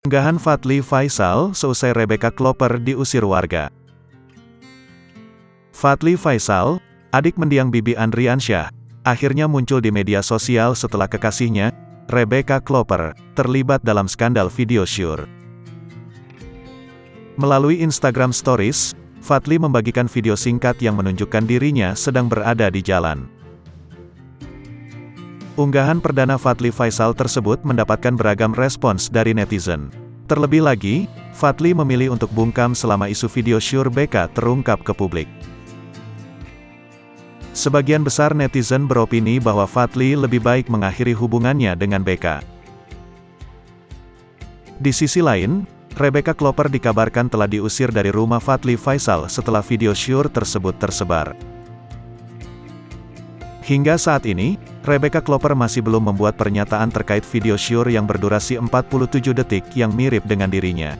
Unggahan Fadly Faisal seusai Rebecca Klopper diusir warga. Fadly Faisal, adik mendiang Bibi Andriansyah, akhirnya muncul di media sosial setelah kekasihnya, Rebecca Klopper, terlibat dalam skandal video syur. Melalui Instagram Stories, Fadly membagikan video singkat yang menunjukkan dirinya sedang berada di jalan. Unggahan perdana Fadly Faisal tersebut mendapatkan beragam respons dari netizen. Terlebih lagi, Fadly memilih untuk bungkam selama isu video syur Becca terungkap ke publik. Sebagian besar netizen beropini bahwa Fadly lebih baik mengakhiri hubungannya dengan Becca. Di sisi lain, Rebecca Klopper dikabarkan telah diusir dari rumah Fadly Faisal setelah video syur tersebut tersebar. Hingga saat ini, Rebecca Klopper masih belum membuat pernyataan terkait video syur yang berdurasi 47 detik yang mirip dengan dirinya.